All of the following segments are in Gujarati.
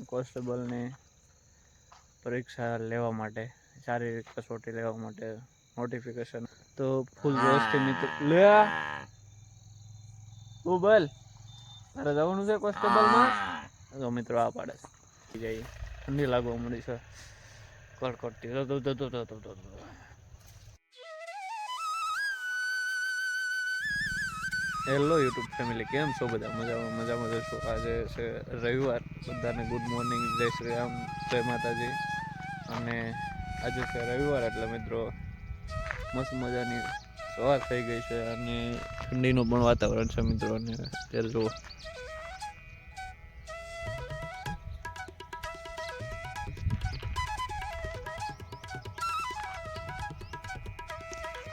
કોન્સ્ટેબલની પરીક્ષા લેવા માટે, શારીરિક કસોટી લેવા માટે નોટિફિકેશન તો ફૂલ જોશથી મિત્રો લે તું બોલ તારે જવાનું છે કોન્સ્ટેબલમાં તો મિત્રો આ પાડે જઈએ ઠંડી લાગવા મળી છે કડકડતી હેલો યુટ્યુબ ફેમિલી, કેમ છો બધા? મજામાં જશો? આજે છે રવિવાર, બધાને ગુડ મોર્નિંગ, જય શ્રી રામ, જય માતાજી. અને આજે છે રવિવાર એટલે મિત્રો મસ્ત મજાની સવાર થઈ ગઈ છે અને ઠંડીનું પણ વાતાવરણ છે મિત્રો. અને અત્યારે જુઓ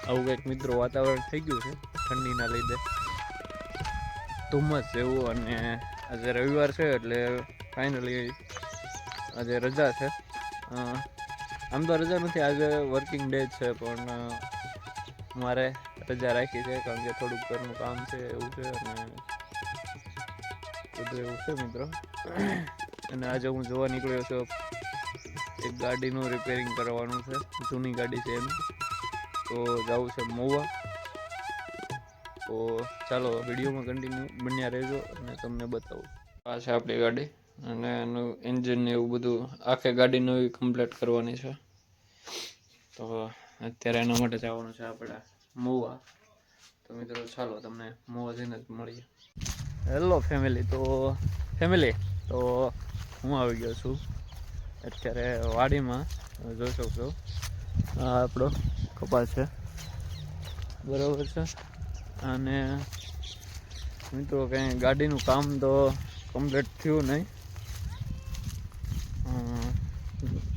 આવું કંઈક મિત્રો વાતાવરણ થઈ ગયું છે ઠંડીના લીધે, ધુમ્મસ જેવું. અને આજે રવિવાર છે એટલે ફાઇનલી આજે રજા છે. આમ તો રજા નથી, આજે વર્કિંગ ડે છે, પણ મારે રજા રાખી છે કારણ કે થોડુંક ઘરનું કામ છે એવું છે અને બધું એવું છે મિત્રો. અને આજે હું જોવા નીકળ્યો છું, એક ગાડીનું રિપેરિંગ કરવાનું છે, જૂની ગાડી છે એની, તો જવું છે મહુવા. તો ચાલો વિડીયોમાં કન્ટિન્યુ બન્યા રહેજો અને તમને બતાવું. આ છે આપણી ગાડી અને એનું એન્જિન ને એવું બધું, આખી ગાડી નવી કમ્પ્લીટ કરવાની છે. તો અત્યારે એના માટે જવાનું છે આપણે મહુવા. તો મિત્રો ચાલો તમને મહુવા જઈને જ મળીએ. હેલો ફેમિલી, તો હું આવી ગયો છું અત્યારે વાડીમાં. જોઈ શકશો આ આપણો કપાસ છે, બરાબર છે. અને મિત્રો કંઈ ગાડીનું કામ તો કમ્પ્લીટ થયું નહીં.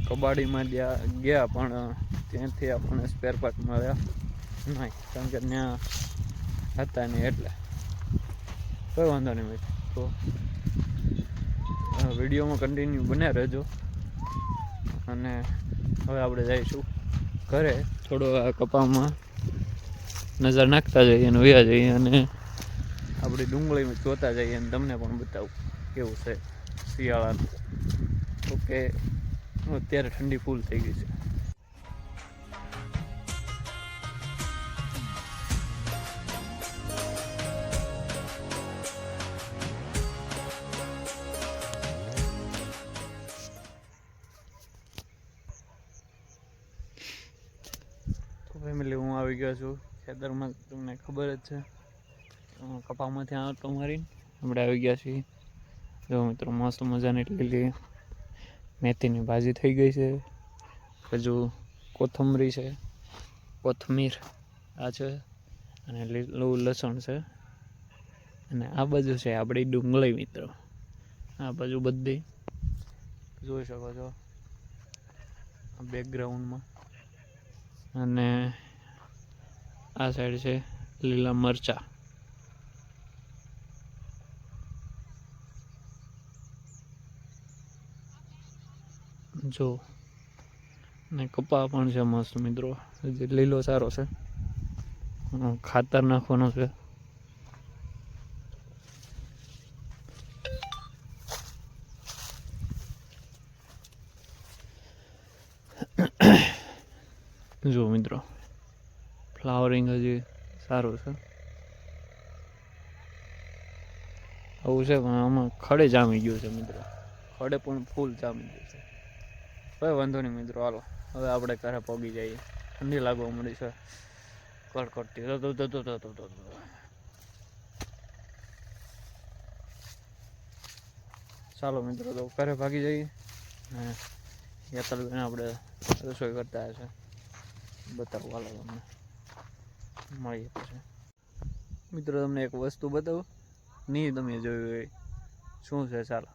કબાડીમાં ગયા પણ ત્યાંથી આપણને સ્પેર પાર્ટ મળ્યા નહીં, કારણ કે ત્યાં હતા નહીં, એટલે કોઈ વાંધો નહીં મિત્રો. તો વિડીયોમાં કન્ટિન્યુ બન્યા રહેજો. અને હવે આપણે જઈશું ઘરે, થોડો આ કપામાં નજર નાખતા જઈએ અને વયા જઈએ અને આપણી ડુંગળી જોતા જઈએ અને તમને પણ બતાવું કેવું છે શિયાળાનું. ઓકે, અત્યારે ઠંડી ફૂલ થઈ ગઈ છે. ફેમિલી, હું આવી ગયો છું ખેતરમાં, તમને ખબર જ છે. કપામાંથી આવતો મારીને આપણે આવી ગયા છીએ. જો મિત્રો મસ્ત મજાની લીલી મેથીની ભાજી થઈ ગઈ છે, હજુ કોથમીર આ છે, અને લીલું લસણ છે. અને આ બાજુ છે આપણી ડુંગળી મિત્રો, આ બાજુ બધી જોઈ શકો છો બેકગ્રાઉન્ડમાં. અને આ સાઈડ છે લીલા મરચા. જો ને કપા પણ છે મસ્ત મિત્રો, લીલો સારો છે. ખાતર નાખવાનું છે. જો મિત્રો ફ્લાવરિંગ હજી સારું છે, આવું છે. પણ આમાં ખડે જામી ગયું છે મિત્રો, ખડે પણ ફૂલ જામી ગયું છે. કોઈ વાંધો નહીં મિત્રો, હાલો હવે આપણે ઘરે પહોંચી જઈએ. ઠંડી લાગવા મળી છે કડકડતી. ચાલો મિત્રો, તો ઘરે ભાગી જઈએ. યાત્રાબેન આપણે રસોઈ કરતા હશે, બતાવું હાલો તમને, મળીએ પછી. મિત્રો તમને એક વસ્તુ બતાવું, નહીં તમે જોયું હોય શું છે, ચાલો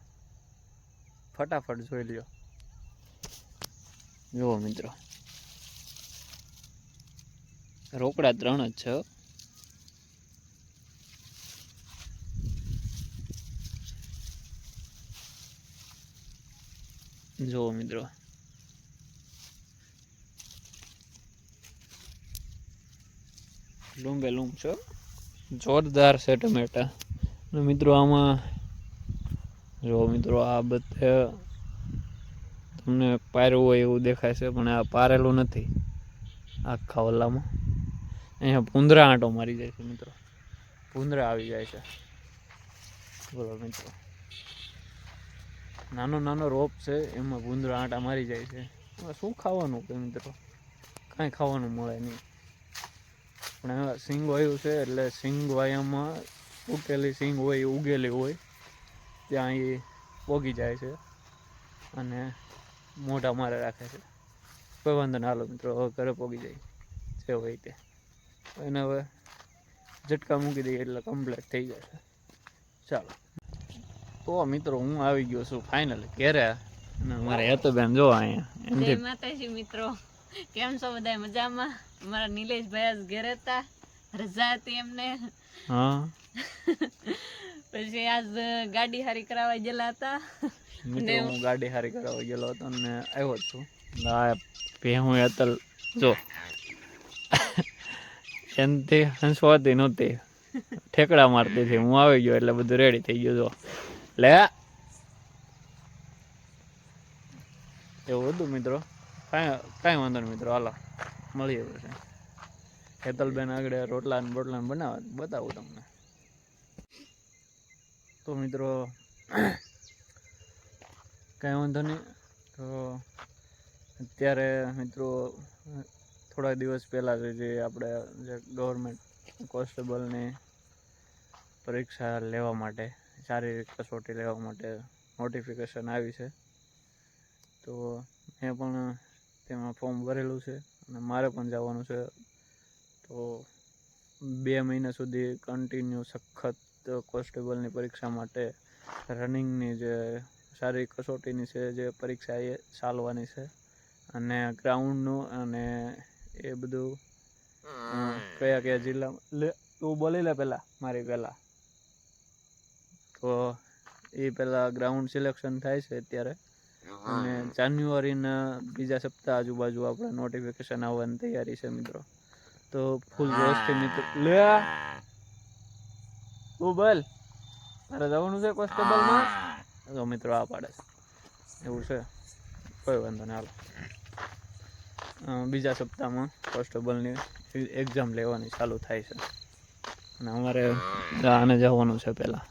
ફટાફટ જોઈ લ્યો. જુઓ મિત્રો, રોકડા 3 જ છે. જુઓ મિત્રો, લૂંબે લૂંબ છો, જોરદાર છે ટમેટા. મિત્રો આમાં જો મિત્રો આ બધે તમને પાર્યું હોય એવું દેખાય છે, પણ આ પારેલું નથી. આખા ઓલામાં અહીંયા ભૂંદરા આંટો મારી જાય છે મિત્રો, ભૂંદરા આવી જાય છે. બોલો મિત્રો, નાનો નાનો રોપ છે એમાં ભૂંદરા આંટા મારી જાય છે. શું ખાવાનું કે મિત્રો, કાંઈ ખાવાનું મળે નહીં. પણ સિંગ વાયુ છે એટલે સિંગ વાયામાં ઉગેલી સિંગ હોય, ઉગેલી હોય ત્યાં એ પોગી જાય છે અને મોઢા મારે રાખે છે. કોઈ વાંધો ના, હાલો મિત્રો હવે ઘરે પોગી જાય જે હોય તે. એને હવે ઝટકા મૂકી દઈએ એટલે કમ્પ્લીટ થઈ જશે. ચાલો તો મિત્રો હું આવી ગયો છું ફાઇનલ ઘેરે, અને મારે હેતુબેન જો અહીંયા. જય માતાજી મિત્રો, કેમ છો બધા? મજામાં? અમારા નિલેશભાઈ જ ઘેરે હતા, રજા હતી એમને. હા પછી આજ ગાડી હારી કરાવવા ગયેલા હતા. મિત્રો હું ગાડી હારી કરાવવા ગયેલો હતો અને આવ્યો છું. ભેહું હેતલ જો એનથી હંસવાતી નહોતી, ઠેકડા મારતી હતી. હું આવી ગયો એટલે બધું રેડી થઈ ગયું. જો લે એવું હતું મિત્રો. કાંઈ વાંધો નહીં મિત્રો, હાલો મળીએ પછી. હેતલબેન આગળ રોટલા બનાવવા બતાવું તમને. તો મિત્રો કાંઈ વાંધો નહીં. તો અત્યારે મિત્રો થોડા દિવસ પહેલાં જે આપણે જે ગવર્મેન્ટ કોન્સ્ટેબલની પરીક્ષા લેવા માટે, શારીરિક કસોટી લેવા માટે નોટિફિકેશન આવી છે. તો મેં પણ તેમાં ફોર્મ ભરેલું છે અને મારે પણ જવાનું છે. તો 2 મહિના સુધી કન્ટિન્યુ સખત કોન્સ્ટેબલની પરીક્ષા માટે રનિંગની જે શારીરિક કસોટીની છે જે પરીક્ષા એ ચાલવાની છે, અને ગ્રાઉન્ડનું અને એ બધું કયા કયા જિલ્લામાં લે તું બોલી લે પહેલાં મારી પહેલાં. તો એ પહેલાં ગ્રાઉન્ડ સિલેક્શન થાય છે અત્યારે, અને જાન્યુઆરીના બીજા સપ્તાહ આજુબાજુ આપણે નોટિફિકેશન આવવાની તૈયારી છે મિત્રો. તો ફૂલ જોશથી મિત્રો લે તું બોલ, તારે જવાનું છે કોન્સ્ટેબલમાં? તો મિત્રો આ પાડે છે એવું છે, કોઈ વાંધો નહીં. હાલો બીજા સપ્તાહમાં કોન્સ્ટેબલની એક્ઝામ લેવાની ચાલુ થાય છે, અને અમારે આને જવાનું છે પહેલાં.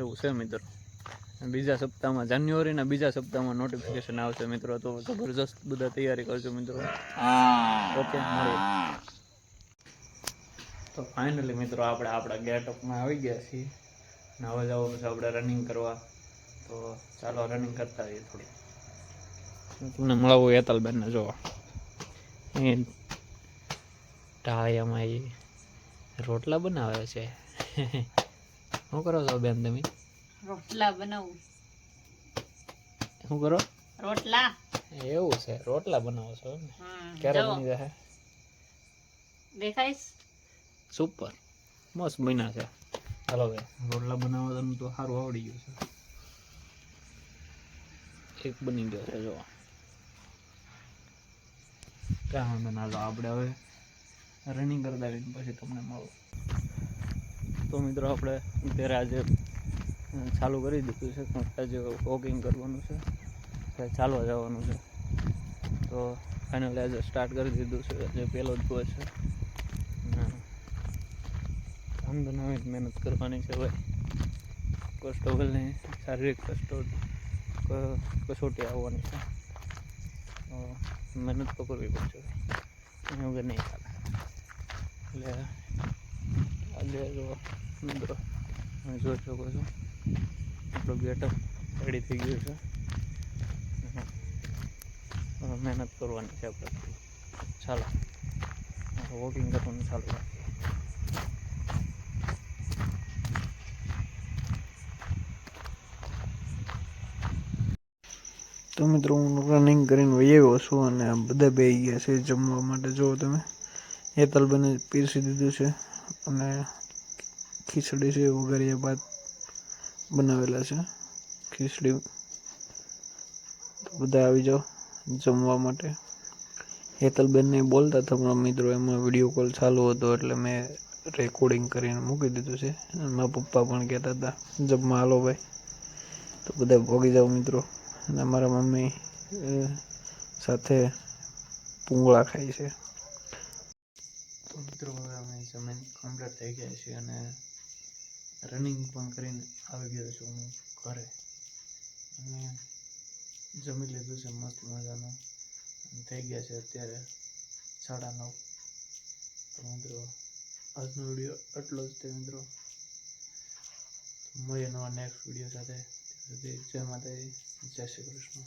એવું છે મિત્રો. બીજા સપ્તાહમાં, જાન્યુઆરીના બીજા સપ્તાહમાં નોટિફિકેશન આવશે મિત્રો. તો જબરજસ્ત બધા તૈયારી કરજો મિત્રો. ઓકે મળીએ. તો ફાઇનલી મિત્રો આપણે આપણા ગેટઅપમાં આવી ગયા છીએ, અને હવે જવાનું છે આપણે રનિંગ કરવા. તો ચાલો રનિંગ કરતા રહીએ થોડી. તમને મળવું હેતલબેનને જોવા એ ટાળિયામાં એ રોટલા બનાવે છે. શું કરો છો બેન તમે? રોટલા બનાવું. શું કરો? રોટલા. એવું છે, રોટલા બનાવો છો ને? ક્યારે બની જશે? દેખાઈશ. સુપર મસ્ત બન્યા છે. ચાલો ભાઈ, રોટલા બનાવવાનું તો સારું આવડી ગયું છે. એક બની ગયો છે જો. કાંઈ વાંધો ના, લો આપણે હવે રનિંગ કરતા રહીને પછી તમને મળો. તો મિત્રો આપણે અત્યારે આજે ચાલુ કરી દીધું છે, આજે વોકિંગ કરવાનું છે, ચાલવા જવાનું છે. તો ફાઇનલી આજે સ્ટાર્ટ કરી દીધું છે. જે પહેલો દિવસ છે, વાંધો ન હોય મહેનત કરવાની છે ભાઈ. કોન્સ્ટેબલની શારીરિક કસોટી આવવાની છે, મહેનત તો કરવી પડશે, એની વગર નહીં ચાલે. એટલે આજે જો મિત્રો તમે જોઈ શકો છો આપણો ગેટઅપ રેડી થઈ ગયું છે. મહેનત કરવાની છે આપણે. ચાલો વોકિંગ કરવાનું ચાલુ રાખીએ. તો મિત્રો હું રનિંગ કરીને વહી આવ્યો છું, અને બધા બેસી ગયા છે જમવા માટે. જો તમે હેતલબેને પીરસી દીધું છે, અને ખીચડી છે વઘાર્યા ભાત બનાવેલા છે, ખીચડી. તો બધા આવી જાઓ જમવા માટે. હેતલબેનને બોલતા હતા પણ મિત્રો એમાં વિડીયો કોલ ચાલુ હતો એટલે મેં રેકોર્ડિંગ કરીને મૂકી દીધું છે. અને મારા પપ્પા પણ કહેતા હતા જમવા હાલો ભાઈ, તો બધા ભોગી જાઓ મિત્રો. અને મારા મમ્મી સાથે પૂંગળા ખાય છે. તો મિત્રો હવે અમે જમીન કમ્પ્લીટ થઈ ગયા છીએ અને રનિંગ પણ કરીને આવી ગયો છું હું ઘરે. અને જમી લીધું છે મસ્ત મજાનું. થઈ ગયા છે અત્યારે 9:30. તો મિત્રો આજનો વિડીયો આટલો જ છે મિત્રો. મળીએ નવા નેક્સ્ટ વિડીયો સાથે. જય માતાજી, જય શ્રી કૃષ્ણ.